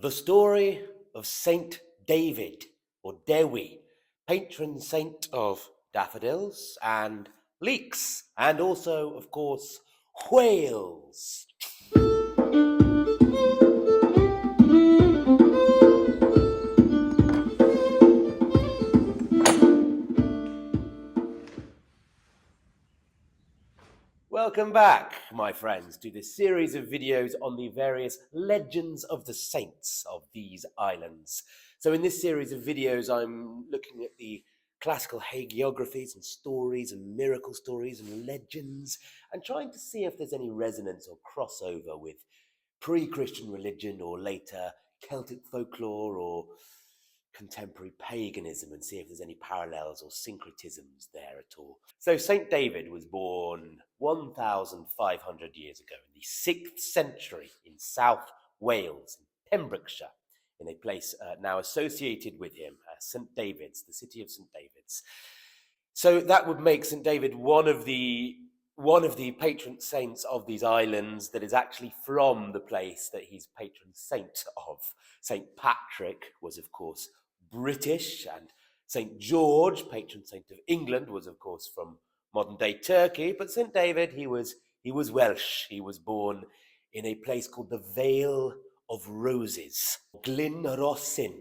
The story of Saint David, or Dewi, patron saint of daffodils and leeks, and also, of course, whales. Welcome back, my friends, to this series of videos on the various legends of the saints of these islands. So in this series of videos, I'm looking at the classical hagiographies and stories and miracle stories and legends and trying to see if there's any resonance or crossover with pre-Christian religion or later Celtic folklore or contemporary paganism and see if there's any parallels or syncretisms there at all. So Saint David was born 1,500 years ago in the 6th century in South Wales, in Pembrokeshire, in a place now associated with him, St. David's, the city of St. David's. So that would make St. David one of the patron saints of these islands that is actually from the place that he's patron saint of. St. Patrick was, of course, British, and St. George, patron saint of England, was, of course, from modern-day Turkey. But St. David, he was Welsh. He was born in a place called the Vale of Roses, Glyn Rosyn.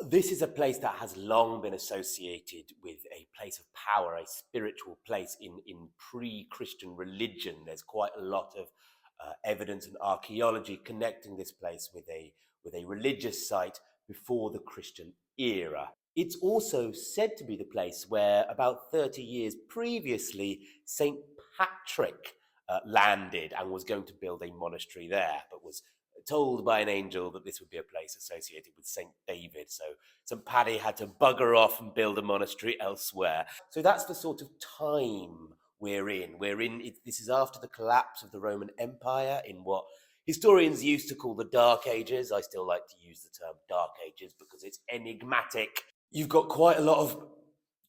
This is a place that has long been associated with a place of power, a spiritual place in pre-Christian religion. There's quite a lot of evidence and archaeology connecting this place with a religious site before the Christian era. It's also said to be the place where about 30 years previously St. Patrick landed and was going to build a monastery there, but was told by an angel that this would be a place associated with St. David. So St. Paddy had to bugger off and build a monastery elsewhere. So that's the sort of time we're in. This is after the collapse of the Roman Empire in what historians used to call the Dark Ages. I still like to use the term Dark Ages because it's enigmatic. You've got quite a lot of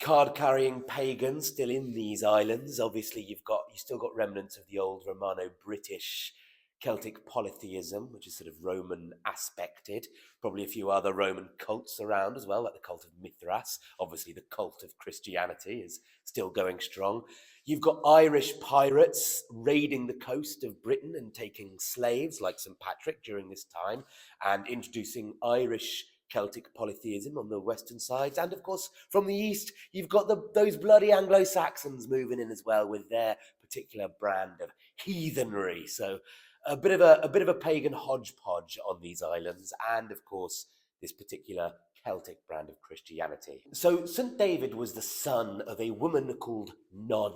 card-carrying pagans still in these islands. Obviously, you've still got remnants of the old Romano-British Celtic polytheism, which is sort of Roman aspected. Probably a few other Roman cults around as well, like the cult of Mithras. Obviously, the cult of Christianity is still going strong. You've got Irish pirates raiding the coast of Britain and taking slaves like St. Patrick during this time and introducing Irish Celtic polytheism on the western sides. And of course, from the east, you've got those bloody Anglo-Saxons moving in as well with their particular brand of heathenry. So a bit of a pagan hodgepodge on these islands, and of course this particular Celtic brand of Christianity. So St. David was the son of a woman called Non,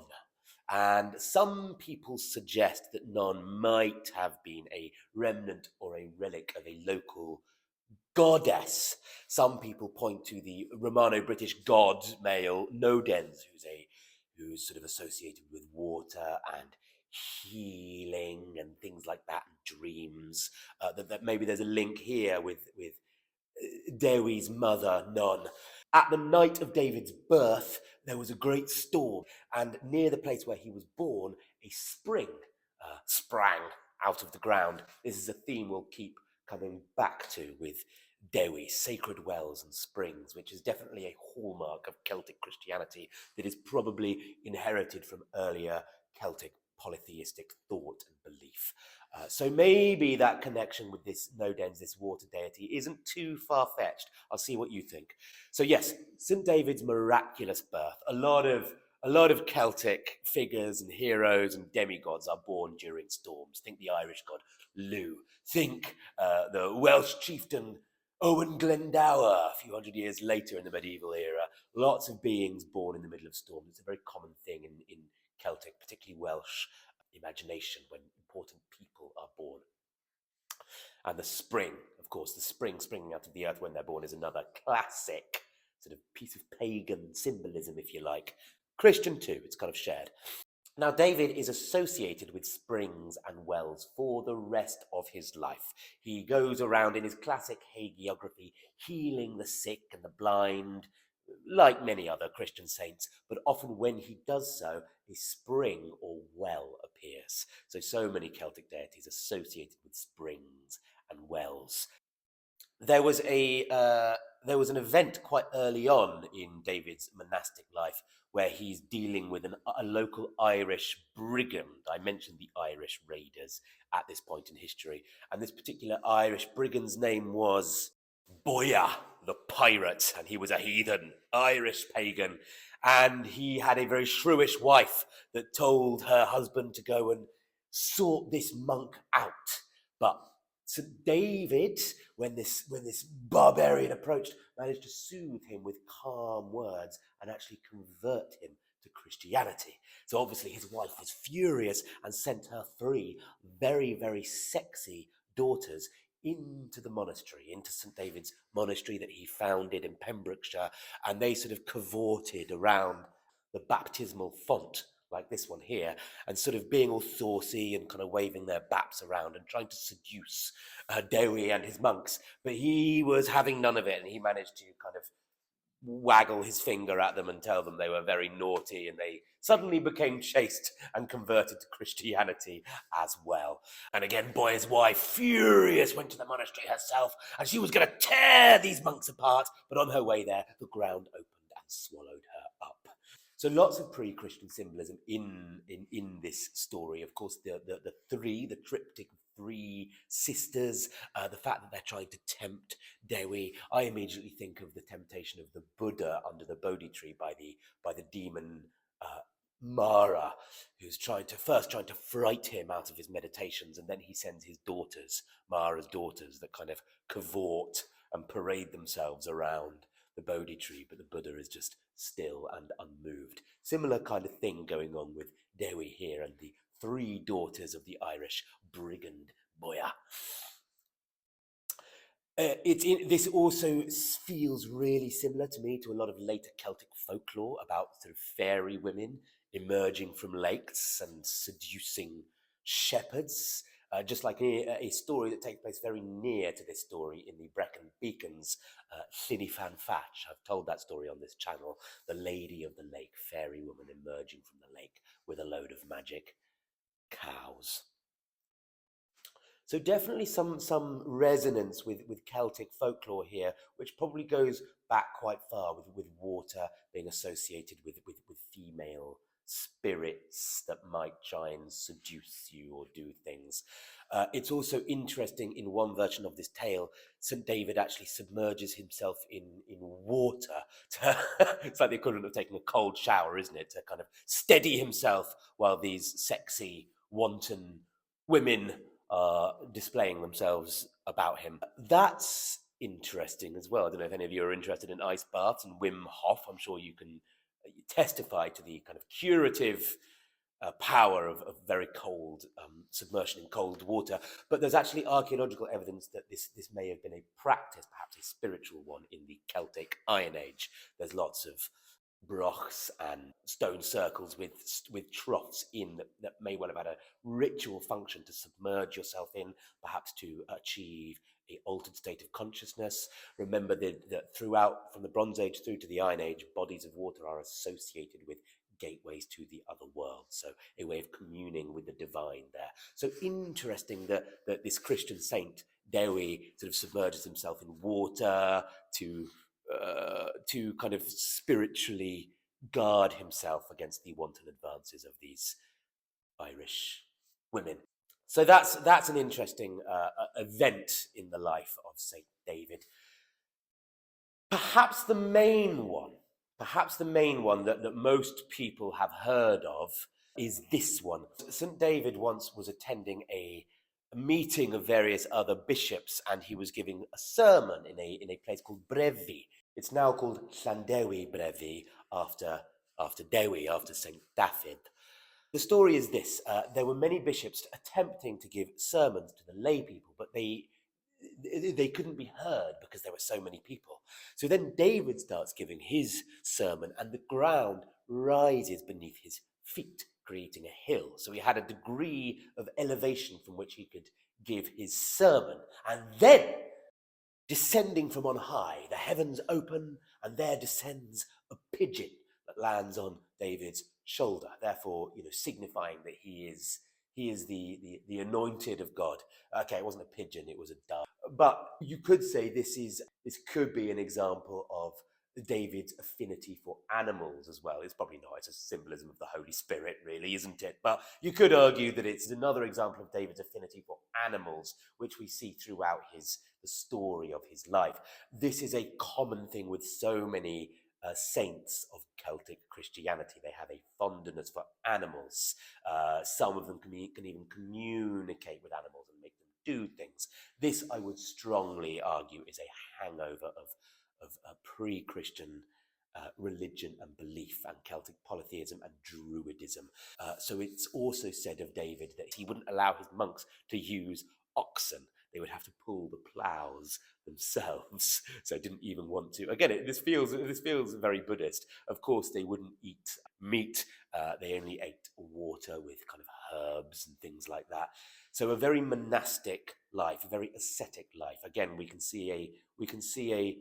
and some people suggest that Non might have been a remnant or a relic of a local goddess. Some people point to the Romano-British god male Nodens, who's sort of associated with water and healing and things like that, and dreams. That maybe there's a link here with Dewi's mother, Non. At the night of David's birth, there was a great storm, and near the place where he was born, a spring sprang out of the ground. This is a theme we'll keep coming back to with Dewi, sacred wells and springs, which is definitely a hallmark of Celtic Christianity that is probably inherited from earlier Celtic polytheistic thought and belief. So maybe that connection with this Nodens, this water deity, isn't too far-fetched. I'll see what you think. So yes, St. David's miraculous birth. A lot of Celtic figures and heroes and demigods are born during storms. Think the Irish god Lugh. Think the Welsh chieftain Owen Glendower a few hundred years later in the medieval era. Lots of beings born in the middle of storms. It's a very common thing in Celtic, particularly Welsh imagination, when important people are born. And the spring, of course, the spring springing out of the earth when they're born is another classic sort of piece of pagan symbolism, if you like. Christian too, it's kind of shared. Now, David is associated with springs and wells for the rest of his life. He goes around in his classic hagiography, healing the sick and the blind, like many other Christian saints, but often when he does so, a spring or well appears. So many Celtic deities associated with springs and wells. there was an event quite early on in David's monastic life where he's dealing with a local Irish brigand. I mentioned the Irish raiders at this point in history, and this particular Irish brigand's name was Boya the pirate, and he was a heathen Irish pagan, and he had a very shrewish wife that told her husband to go and sort this monk out. But St. David, when this barbarian approached, managed to soothe him with calm words and actually convert him to Christianity. So obviously his wife was furious and sent her three very, very sexy daughters into the monastery, into St. David's monastery that he founded in Pembrokeshire, and they sort of cavorted around the baptismal font like this one here, and sort of being all saucy and kind of waving their baps around and trying to seduce Dewi and his monks. But he was having none of it, and he managed to kind of waggle his finger at them and tell them they were very naughty, and they suddenly became chaste and converted to Christianity as well. And again, Boy's wife, furious, went to the monastery herself, and she was going to tear these monks apart, but on her way there, the ground opened and swallowed her up. So lots of pre-Christian symbolism in this story. Of course, the triptych of three sisters, the fact that they're trying to tempt Dewi. I immediately think of the temptation of the Buddha under the Bodhi tree by the demon Mara, who's trying to fright him out of his meditations, and then he sends his daughters, Mara's daughters, that kind of cavort and parade themselves around the Bodhi tree, but the Buddha is just still and unmoved. Similar kind of thing going on with Dewi here and the three daughters of the Irish brigand Boya. This also feels really similar to me to a lot of later Celtic folklore about sort of fairy women emerging from lakes and seducing shepherds. Just like a story that takes place very near to this story in the Brecon Beacons, Llynny Fan Fach. I've told that story on this channel. The Lady of the Lake, fairy woman emerging from the lake with a load of magic cows. So definitely some resonance with Celtic folklore here, which probably goes back quite far with water being associated with female spirits that might try and seduce you or do things. It's also interesting in one version of this tale, St. David actually submerges himself in water. It's like the equivalent of taking a cold shower, isn't it? To kind of steady himself while these sexy, wanton women are displaying themselves about him. That's interesting as well. I don't know if any of you are interested in ice baths and Wim Hof. I'm sure you can testify to the kind of curative power of very cold submersion in cold water. But there's actually archaeological evidence that this may have been a practice, perhaps a spiritual one, in the Celtic Iron Age. There's lots of brochs and stone circles with troughs in that may well have had a ritual function to submerge yourself in, perhaps to achieve a altered state of consciousness. Remember that throughout, from the Bronze Age through to the Iron Age, bodies of water are associated with gateways to the other world, so a way of communing with the divine there. So interesting that this Christian saint Dewi sort of submerges himself in water to kind of spiritually guard himself against the wanton advances of these Irish women. So that's an interesting event in the life of Saint David. Perhaps the main one that most people have heard of is this one. St. David once was attending a meeting of various other bishops, and he was giving a sermon in a place called Brefi. It's now called Sant Dewi Brefi after Dewi, after Saint David. The story is this: there were many bishops attempting to give sermons to the lay people, but they couldn't be heard because there were so many people. So then David starts giving his sermon, and the ground rises beneath his feet, creating a hill. So he had a degree of elevation from which he could give his sermon. And then, descending from on high, the heavens open, and there descends a pigeon that lands on David's shoulder, therefore, signifying that he is the anointed of God. Okay, it wasn't a pigeon, it was a dove. But you could say this could be an example of David's affinity for animals as well. It's probably not. It's a symbolism of the Holy Spirit, really, isn't it? But you could argue that it's another example of David's affinity for animals, which we see throughout the story of his life. This is a common thing with so many saints of Celtic Christianity. They have a fondness for animals. Some of them can even communicate with animals and make them do things. This, I would strongly argue, is a hangover of pre-Christian religion and belief and Celtic polytheism and druidism. So it's also said of David that he wouldn't allow his monks to use oxen. They would have to pull the ploughs themselves. So I didn't even want to. Again, this feels very Buddhist. Of course, they wouldn't eat meat. They only ate water with kind of herbs and things like that. So a very monastic life, a very ascetic life. Again, we can see a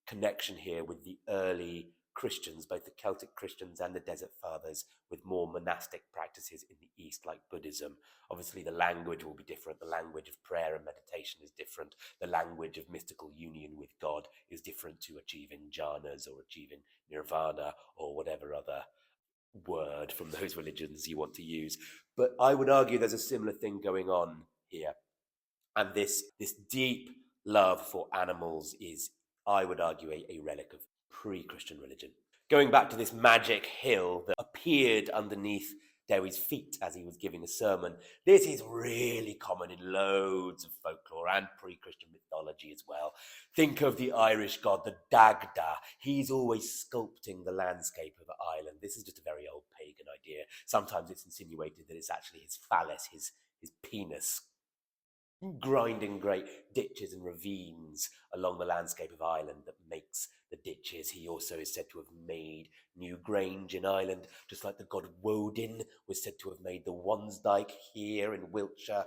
connection here with the early Christians, both the Celtic Christians and the Desert Fathers, with more monastic practices in the East, like Buddhism. Obviously, the language will be different. The language of prayer and meditation is different. The language of mystical union with God is different to achieving jhanas or achieving nirvana or whatever other word from those religions you want to use. But I would argue there's a similar thing going on here. And this deep love for animals is, I would argue, a relic of pre-Christian religion. Going back to this magic hill that appeared underneath Dewi's feet as he was giving a sermon, this is really common in loads of folklore and pre-Christian mythology as well. Think of the Irish god, the Dagda. He's always sculpting the landscape of Ireland. This is just a very old pagan idea. Sometimes it's insinuated that it's actually his phallus, his penis, grinding great ditches and ravines along the landscape of Ireland that makes the ditches. He also is said to have made New Grange in Ireland, just like the god Woden was said to have made the Wansdyke here in Wiltshire,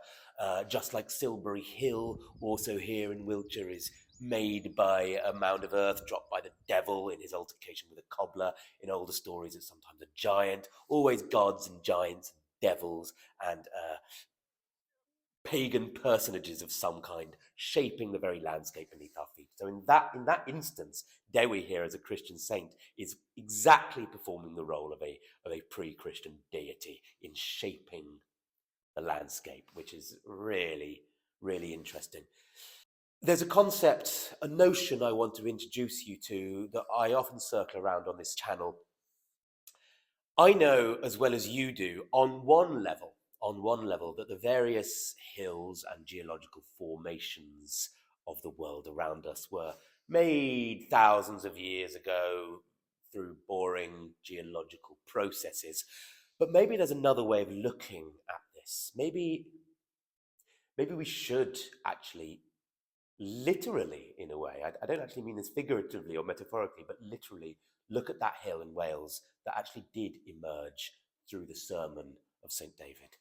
just like Silbury Hill, also here in Wiltshire, is made by a mound of earth dropped by the devil in his altercation with a cobbler. In older stories, it's sometimes a giant, always gods and giants and devils and pagan personages of some kind shaping the very landscape beneath our feet. So in that instance, Dewi here as a Christian saint is exactly performing the role of a pre-Christian deity in shaping the landscape, which is really, really interesting. There's a concept, a notion I want to introduce you to that I often circle around on this channel. I know as well as you do, on one level, that the various hills and geological formations of the world around us were made thousands of years ago through boring geological processes. But maybe there's another way of looking at this. Maybe we should actually literally, in a way, I don't actually mean this figuratively or metaphorically, but literally look at that hill in Wales that actually did emerge through the sermon of St. David.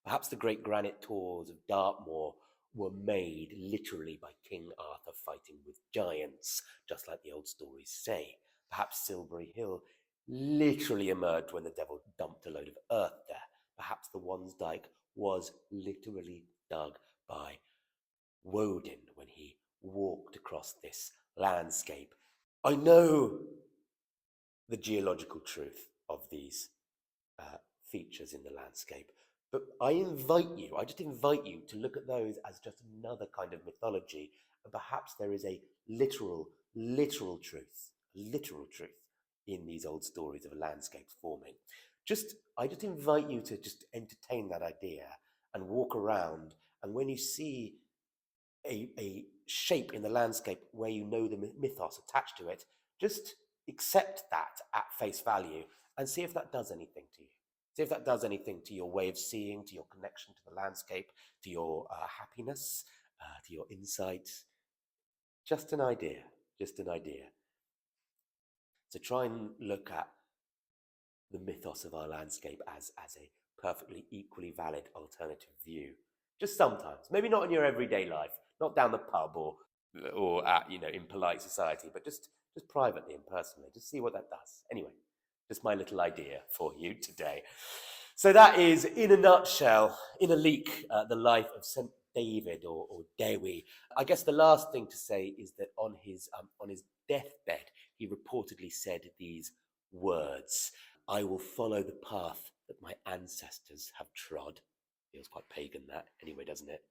Perhaps the great granite tors of Dartmoor were made literally by King Arthur fighting with giants, just like the old stories say. Perhaps Silbury Hill literally emerged when the devil dumped a load of earth there. Perhaps the Wansdyke was literally dug by Woden when he walked across this landscape. I know the geological truth of these features in the landscape, but I just invite you to look at those as just another kind of mythology, and perhaps there is a literal truth in these old stories of landscapes forming. I just invite you to just entertain that idea and walk around, and when you see a shape in the landscape where you know the mythos attached to it, just accept that at face value and see if that does anything to you. See if that does anything to your way of seeing, to your connection to the landscape, to your happiness, to your insight. Just an idea, just an idea. So try and look at the mythos of our landscape as a perfectly equally valid alternative view. Just sometimes, maybe not in your everyday life, not down the pub or at, in polite society, but just privately and personally. Just see what that does. Anyway, just my little idea for you today. So that is, in a nutshell, in a leek, the life of St. David or Dewi. I guess the last thing to say is that on his deathbed, he reportedly said these words: "I will follow the path that my ancestors have trod." Feels quite pagan, that, anyway, doesn't it?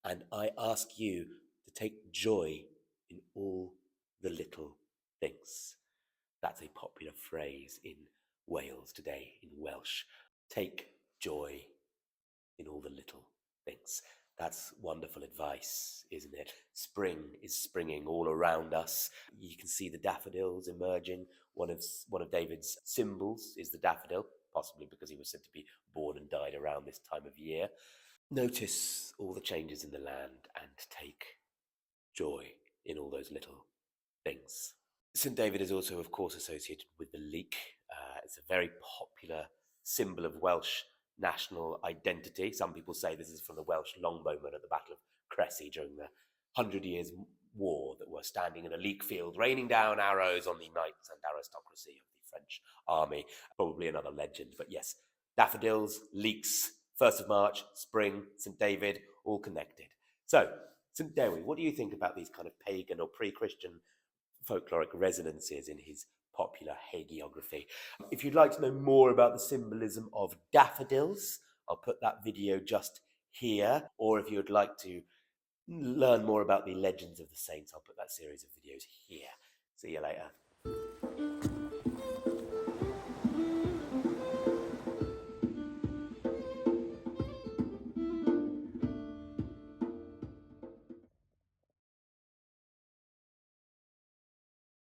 "And I ask you to take joy in all the little things." That's a popular phrase in Wales today, in Welsh. Take joy in all the little things. That's wonderful advice, isn't it? Spring is springing all around us. You can see the daffodils emerging. One of David's symbols is the daffodil, possibly because he was said to be born and died around this time of year. Notice all the changes in the land and take joy in all those little things. St. David is also, of course, associated with the leek. It's a very popular symbol of Welsh national identity. Some people say this is from the Welsh longbowmen at the Battle of Crecy during the Hundred Years' War, that were standing in a leek field, raining down arrows on the knights and aristocracy of the French army. Probably another legend, but yes, daffodils, leeks, 1st of March, spring, St. David, all connected. So, St. Dewi, what do you think about these kind of pagan or pre-Christian folkloric resonances in his popular hagiography? If you'd like to know more about the symbolism of daffodils, I'll put that video just here. Or if you'd like to learn more about the legends of the saints, I'll put that series of videos here. See you later.